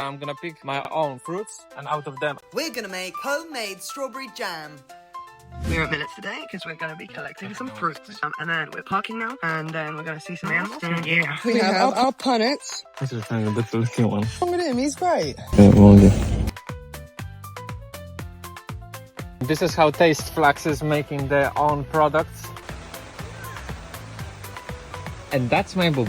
I'm gonna pick my own fruits, and out of them we're gonna make homemade strawberry jam. We're at Millets today because we're going to be collecting some fruits. And then we're parking now, and then we're going to see some animals. And yeah. We have our punnets. this is kind of the looking one. Look at him, he's great. This is how Taste Flux is making their own products. And that's my boob.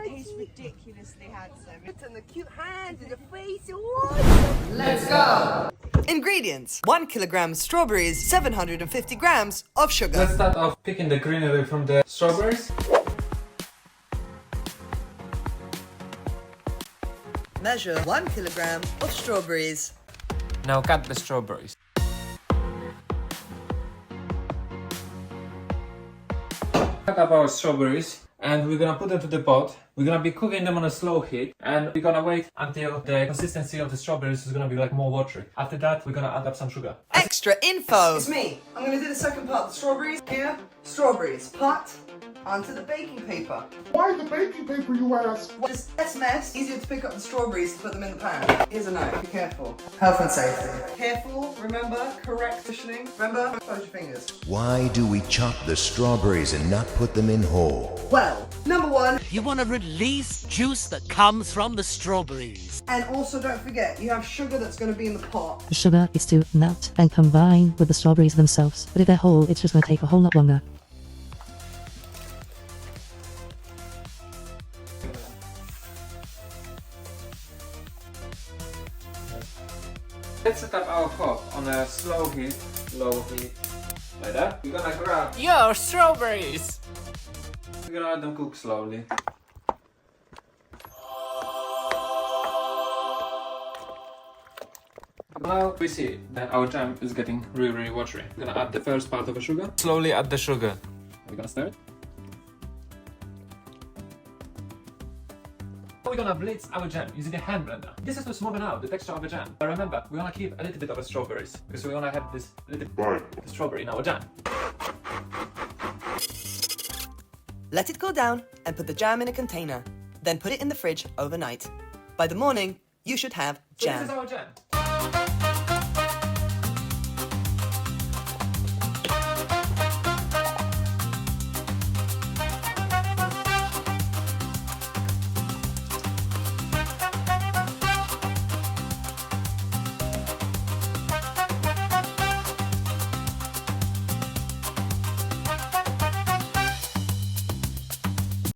He's ridiculously handsome. It's in the cute hands and the face. What? Let's go! Ingredients: 1 kilogram strawberries, 750 grams of sugar. Let's start off picking the greenery from the strawberries. Measure 1 kilogram of strawberries. Now cut the strawberries. Cut up our strawberries and we're gonna put them to the pot. We're gonna be cooking them on a slow heat and we're gonna wait until the consistency of the strawberries is gonna be like more watery. After that, we're gonna add up some sugar. Extra info! It's me. I'm gonna do the second part. The strawberries. Here, strawberries. Pot onto the baking paper. Why the baking paper, you ask? Just less mess. Easier to pick up the strawberries to put them in the pan. Here's a note. Be careful. Health and safety. Careful. Remember, correct positioning. Remember, close your fingers. Why do we chop the strawberries and not put them in whole? Well, number one. You want to release juice that comes from the strawberries. And also don't forget, you have sugar that's going to be in the pot. The sugar is to melt and combine with the strawberries themselves. But if they're whole, it's just going to take a whole lot longer. Let's set up our pot on a slow heat, low heat, like that. We're gonna grab Your strawberries! We're gonna let them cook slowly. Now we see that our jam is getting really watery. We're gonna add the first part of the sugar. Slowly add the sugar. We're gonna stir it. We're gonna blitz our jam using a hand blender. This is to smoothen out the texture of the jam. But remember, we wanna keep a little bit of the strawberries because we wanna have this little bit of strawberry in our jam. Let it cool down and put the jam in a container. Then put it in the fridge overnight. By the morning, you should have So jam. this is our jam.